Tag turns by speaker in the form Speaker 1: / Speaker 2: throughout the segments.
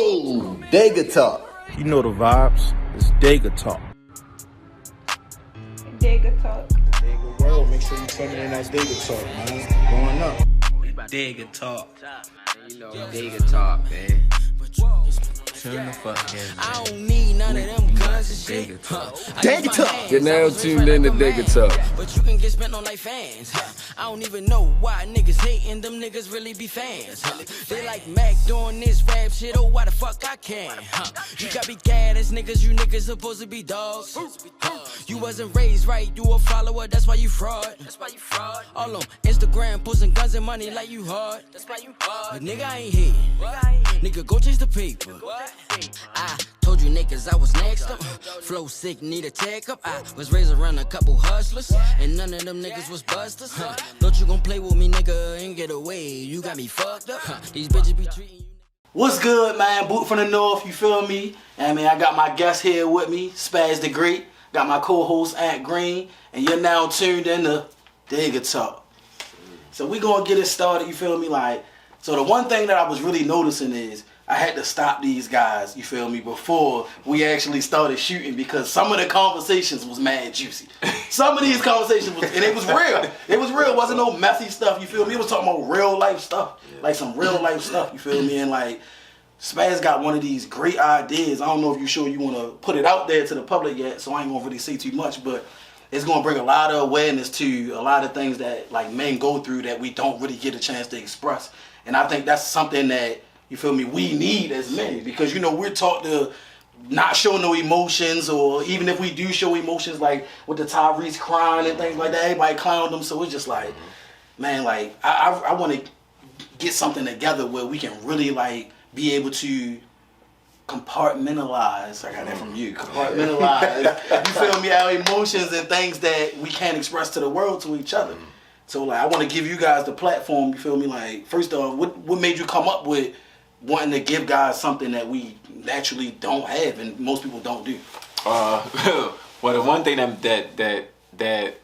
Speaker 1: Yo, Dega talk.
Speaker 2: You know the vibes. It's Dega talk.
Speaker 3: Dega talk.
Speaker 2: Dega world. Make sure you turn in that Dega talk, man. Going up.
Speaker 4: Dega talk. You know, Dega talk, man. Turn the fuck in. I don't need none of them guns and shit.
Speaker 1: Dega talk.
Speaker 5: You're now tuned in to Dega talk.
Speaker 4: But you can get spent on like fans. I don't even know why niggas hating. Them niggas really be fans. They like Mac doing this rap shit. Oh, why the fuck I can't? You got be gad as niggas. You niggas supposed to be dogs. You wasn't raised right. You a follower. That's why you fraud. All on Instagram posting guns and money like you hard. That's why you hard. But nigga, I ain't here. Nigga, go chase the paper. I told you niggas I was next up. Flow sick, need a tag up. I was raised around a couple hustlers, and none of them niggas was busters. Thought you gon' play with me, nigga, and get away. You got me fucked up. These bitches be treating you.
Speaker 6: What's good, man? Boot from the North, you feel me? And man, I got my guest here with me, Spazzthegreat. Got my co-host, Ant Green. And you're now tuned in to Dega Talk. So we gonna get it started, you feel me? So the one thing that I was really noticing is I had to stop these guys, you feel me, before we actually started shooting because some of the conversations was mad juicy. Some of these conversations was, and it was real. It was real. It wasn't no messy stuff, you feel me? It was talking about real life stuff, like some real life stuff, you feel me? And like, Spaz got one of these great ideas. I don't know if you're sure you want to put it out there to the public yet, so I ain't gonna really say too much, but it's gonna bring a lot of awareness to a lot of things that like men go through that we don't really get a chance to express. And I think that's something that, you feel me, we need as men, because, you know, we're taught to not show no emotions, or even if we do show emotions, like with the Tyrese crying and things like that, everybody clowned them. So it's just like, man, like, I want to get something together where we can really, like, be able to compartmentalize, I got that from you, compartmentalize, you feel me, our emotions and things that we can't express to the world to each other. So, like, I want to give you guys the platform, you feel me, like, first off, what made you come up with wanting to give guys something that we naturally don't have and most people don't do?
Speaker 5: Well, the one thing that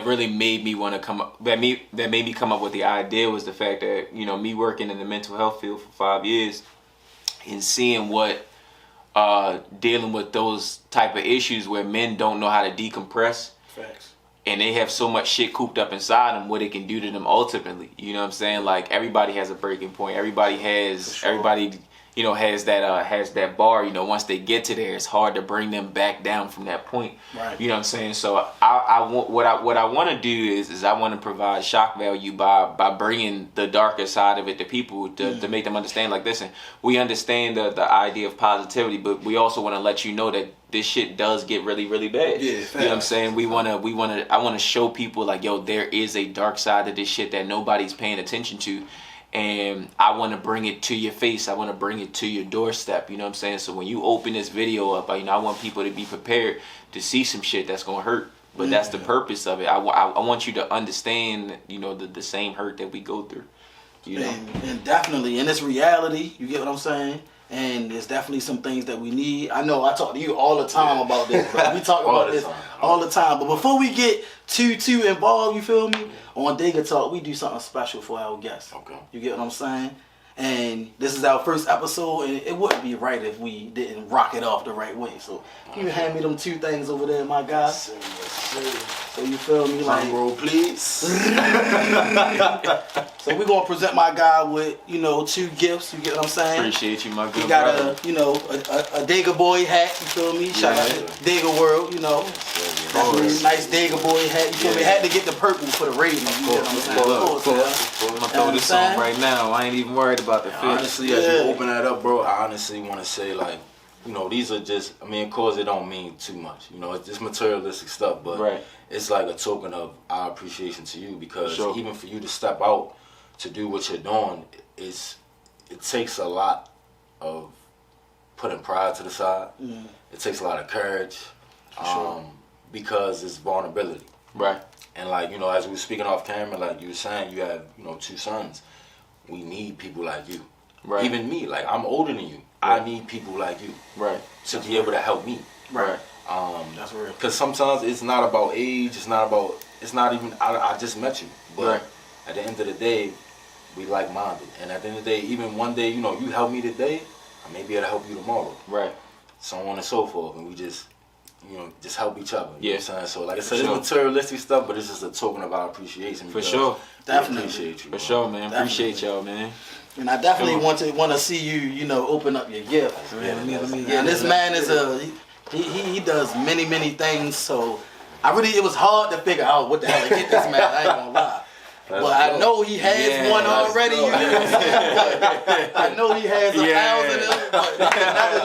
Speaker 5: really made me want to come up, that made me come up with the idea was the fact that, you know, me working in the mental health field for 5 years and seeing what dealing with those type of issues where men don't know how to decompress. Facts. And they have so much shit cooped up inside them, what it can do to them ultimately. You know what I'm saying? Like, everybody has a breaking point. Everybody has, you know, has that bar. You know, once they get to there, it's hard to bring them back down from that point. Right. You know what I'm saying? So what I want to do is I want to provide shock value by bringing the darker side of it to people to make them understand. Like, listen, we understand the idea of positivity, but we also want to let you know that this shit does get really, really bad. Yeah, you know what I'm saying? I want to show people, like, yo, there is a dark side of this shit that nobody's paying attention to. And I want to bring it to your face. I want to bring it to your doorstep. You know what I'm saying? So when you open this video up, you know, I want people to be prepared to see some shit that's going to hurt. But that's the purpose of it. I want you to understand, you know, the same hurt that we go through. You know?
Speaker 6: And definitely, and it's reality. You get what I'm saying? And there's definitely some things that we need. I know I talk to you all the time about this, bro. We talk about this all the time. But before we get too involved, you feel me? On Dega Talk, we do something special for our guests. Okay. You get what I'm saying? And this is our first episode, and it wouldn't be right if we didn't rock it off the right way. So can you hand me them two things over there, my guy? Yes, so you feel me? Like,
Speaker 1: roll, please.
Speaker 6: So we're gonna present my guy with, you know, two gifts. You get what I'm saying?
Speaker 5: Appreciate you, my good
Speaker 6: He got
Speaker 5: brother.
Speaker 6: a Dega boy hat. You feel me? Shout out to Dega World. You know, that's a really nice Dega boy hat. You feel me? Had to get the purple for the Ravens. You get what I'm saying?
Speaker 5: I'm gonna throw this on right now. I ain't even worried about the fit.
Speaker 1: Honestly, as you open that up, bro, I honestly want to say, like, you know, these are just, I mean, of course, it don't mean too much. You know, it's just materialistic stuff, but it's like a token of our appreciation to you, because even for you to step out to do what you're doing, it takes a lot of putting pride to the side. It takes a lot of courage, because it's vulnerability. Right. And, like, you know, as we were speaking off camera, like you were saying, you have, you know, 2 sons. We need people like you. Right. Even me, like, I'm older than you. Right. I need people like you. Right. To be able to help me. Right. That's real. Because sometimes it's not about age. It's not even, I just met you. But at the end of the day, we like-minded. And at the end of the day, even one day, you know, you help me today, I'm maybe it'll help you tomorrow.
Speaker 5: Right.
Speaker 1: So on and so forth, and we just, just help each other. You know what I'm saying? So like I said,
Speaker 5: sure.
Speaker 1: it's materialistic stuff, but it's just a token of our appreciation.
Speaker 5: For sure.
Speaker 6: Definitely.
Speaker 1: Appreciate you.
Speaker 5: For sure, man. Appreciate y'all, man.
Speaker 6: And I definitely want to see you, open up your gift. And this man is he does many things. So it was hard to figure out what the hell to get this man. I ain't gonna lie. But I know he has one already, you know what I'm saying? But I know he has 1,000 of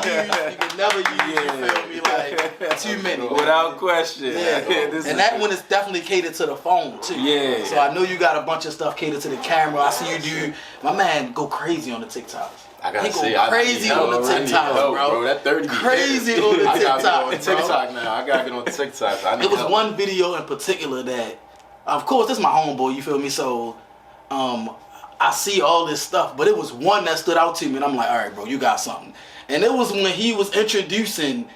Speaker 6: them, but you can never use, you feel me, like too many.
Speaker 5: Without question.
Speaker 6: Yeah. And that one is definitely catered to the phone too.
Speaker 5: Yeah.
Speaker 6: So I know you got a bunch of stuff catered to the camera. I see you do, my man go crazy on the TikToks.
Speaker 1: I gotta
Speaker 6: he go
Speaker 1: say,
Speaker 6: crazy on the TikToks, bro.
Speaker 1: That 30
Speaker 6: crazy on the
Speaker 1: I gotta get on
Speaker 6: TikTok,
Speaker 1: TikTok now. I gotta get on TikTok.
Speaker 6: It was one video in particular that, of course, this is my homeboy, you feel me? So, I see all this stuff, but it was one that stood out to me, and I'm like, all right, bro, you got something. And it was when he was introducing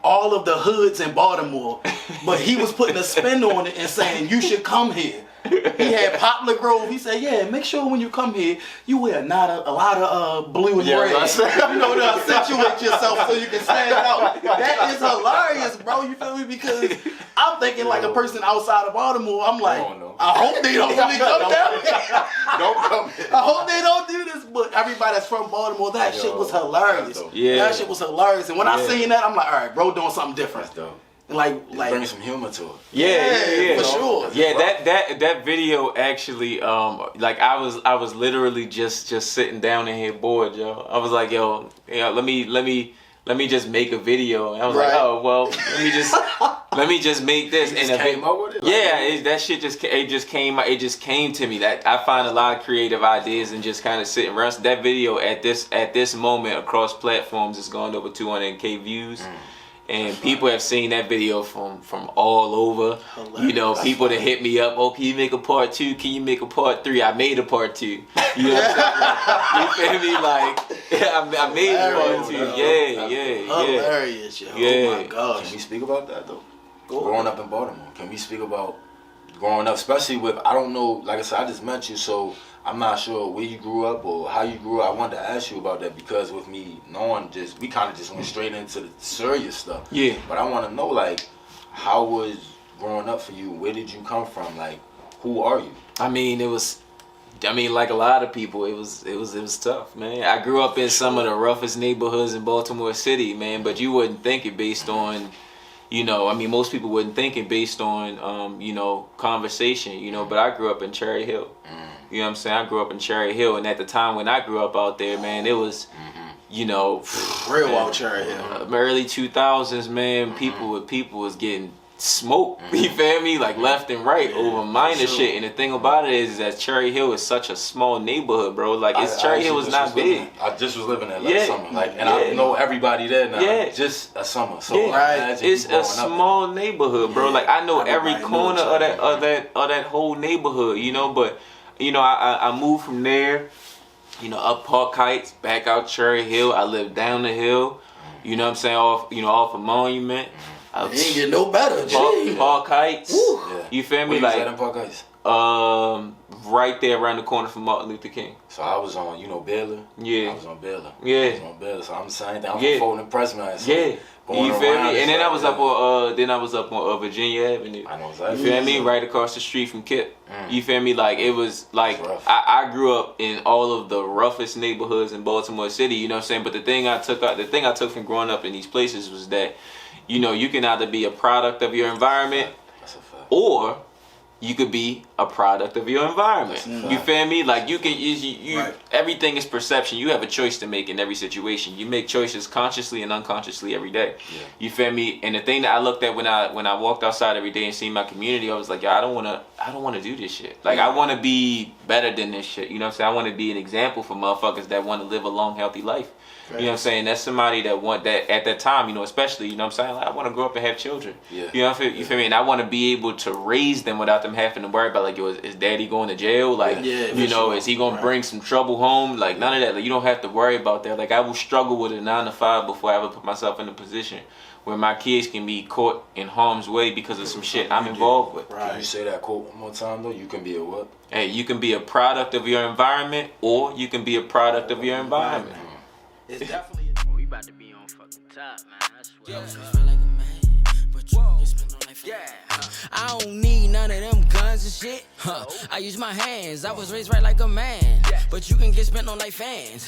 Speaker 6: all of the hoods in Baltimore, but he was putting a spin on it and saying, you should come here. He had Poplar Grove. He said, yeah, make sure when you come here, you wear a lot of blue and red. To accentuate yourself so you can stand out. That is hilarious, bro. You feel me? Because I'm thinking like a person outside of Baltimore. I'm like, I hope they don't really come down here.
Speaker 1: Don't come here.
Speaker 6: I hope they don't do this. But everybody that's from Baltimore, that shit was hilarious.
Speaker 5: Yeah.
Speaker 6: That shit was hilarious. And when I seen that, I'm like, all right, bro, doing something different.
Speaker 1: That's dope.
Speaker 6: Like
Speaker 1: bring some humor to it.
Speaker 5: Yeah,
Speaker 6: for sure.
Speaker 5: Yeah, that video actually, like I was literally just sitting down in here bored, yo. I was like, yo, let me just make a video. And I was like, oh well, let me just make this.
Speaker 1: And came up with it.
Speaker 5: Yeah, that shit just came to me. That I find a lot of creative ideas and just kind of sitting around. So that video at this moment across platforms has gone over 200K views. And people have seen that video from all over. Hilarious. People that hit me up, can you make a part 2? Can you make a part 3? I made a part 2. You know what I'm saying? You feel me? Like, I made a part 2. Yeah.
Speaker 6: Hilarious, yo.
Speaker 5: Yeah.
Speaker 6: Oh my gosh.
Speaker 1: Can we speak about that though? Growing up in Baltimore. Can we speak about growing up, especially with, I don't know, like I said, I just met you, so I'm not sure where you grew up or how you grew up. I wanted to ask you about that because with me knowing we kind of just went straight into the serious stuff.
Speaker 5: Yeah.
Speaker 1: But I want to know, like, how was growing up for you? Where did you come from? Like, who are you?
Speaker 5: I mean, like a lot of people, it was tough, man. I grew up in some of the roughest neighborhoods in Baltimore City, man, but you wouldn't think it based on, most people wouldn't think it based on, conversation, but I grew up in Cherry Hill. You know what I'm saying? I grew up in Cherry Hill, and at the time when I grew up out there, man, it was,
Speaker 6: real out Cherry Hill.
Speaker 5: Early 2000s, man, people was getting smoked. You feel me? Like left and right over minor shit. And the thing about it is that Cherry Hill is such a small neighborhood, bro. Like Cherry Hill is not big.
Speaker 1: I just was living there last summer, I know everybody there now.
Speaker 5: Yeah.
Speaker 1: Just a summer. So
Speaker 5: it's a small neighborhood, bro. Like I know every corner of that whole neighborhood, but. I moved from there, up Park Heights, back out Cherry Hill. I lived down the hill, you know what I'm saying, off of Monument.
Speaker 6: It ain't get no better,
Speaker 5: Park Heights.
Speaker 1: Yeah.
Speaker 5: You feel me?
Speaker 1: Where
Speaker 5: like
Speaker 1: you at in Park Heights?
Speaker 5: Right there around the corner from Martin Luther King.
Speaker 1: So I was on, Baylor?
Speaker 5: Yeah.
Speaker 1: I was on Baylor.
Speaker 5: Yeah.
Speaker 1: I was on Baylor. So I'm the same thing. I'm from Fulton Press, man. So
Speaker 5: you feel me? And then I was up on Virginia Avenue.
Speaker 1: I know exactly.
Speaker 5: You feel me? Right across the street from Kip. You feel me? Like it was like I grew up in all of the roughest neighborhoods in Baltimore City. You know what I'm saying? But the thing I took from growing up in these places was that, you can either be a product of your environment, or you could be a product of your environment. You feel me? Like you can, everything is perception. You have a choice to make in every situation. You make choices consciously and unconsciously every day. Yeah. You feel me? And the thing that I looked at when I walked outside every day and seen my community, I was like, I don't want to do this shit. Like I want to be better than this shit. You know what I'm saying? I want to be an example for motherfuckers that want to live a long, healthy life. You know what I'm saying? That's somebody that want that at that time, especially, you know what I'm saying? Like, I want to grow up and have children. Yeah. You feel me? And I want to be able to raise them without them having to worry about, like, is daddy going to jail? Like, is he going to bring some trouble home? Like, none of that. Like, you don't have to worry about that. Like, I will struggle with a 9 to 5 before I ever put myself in a position where my kids can be caught in harm's way because of some shit I'm involved with.
Speaker 1: Can you say that quote one more time, though? You can be a what?
Speaker 5: Hey, you can be a product of your environment, or you can be a product of your environment.
Speaker 6: It's definitely
Speaker 4: about to be on fucking top, man. I swear. I feel like a man, but you can spend on life. Yeah. I don't need none of them guns and shit. I use my hands. I was raised right like a man, but you can get spent on like fans.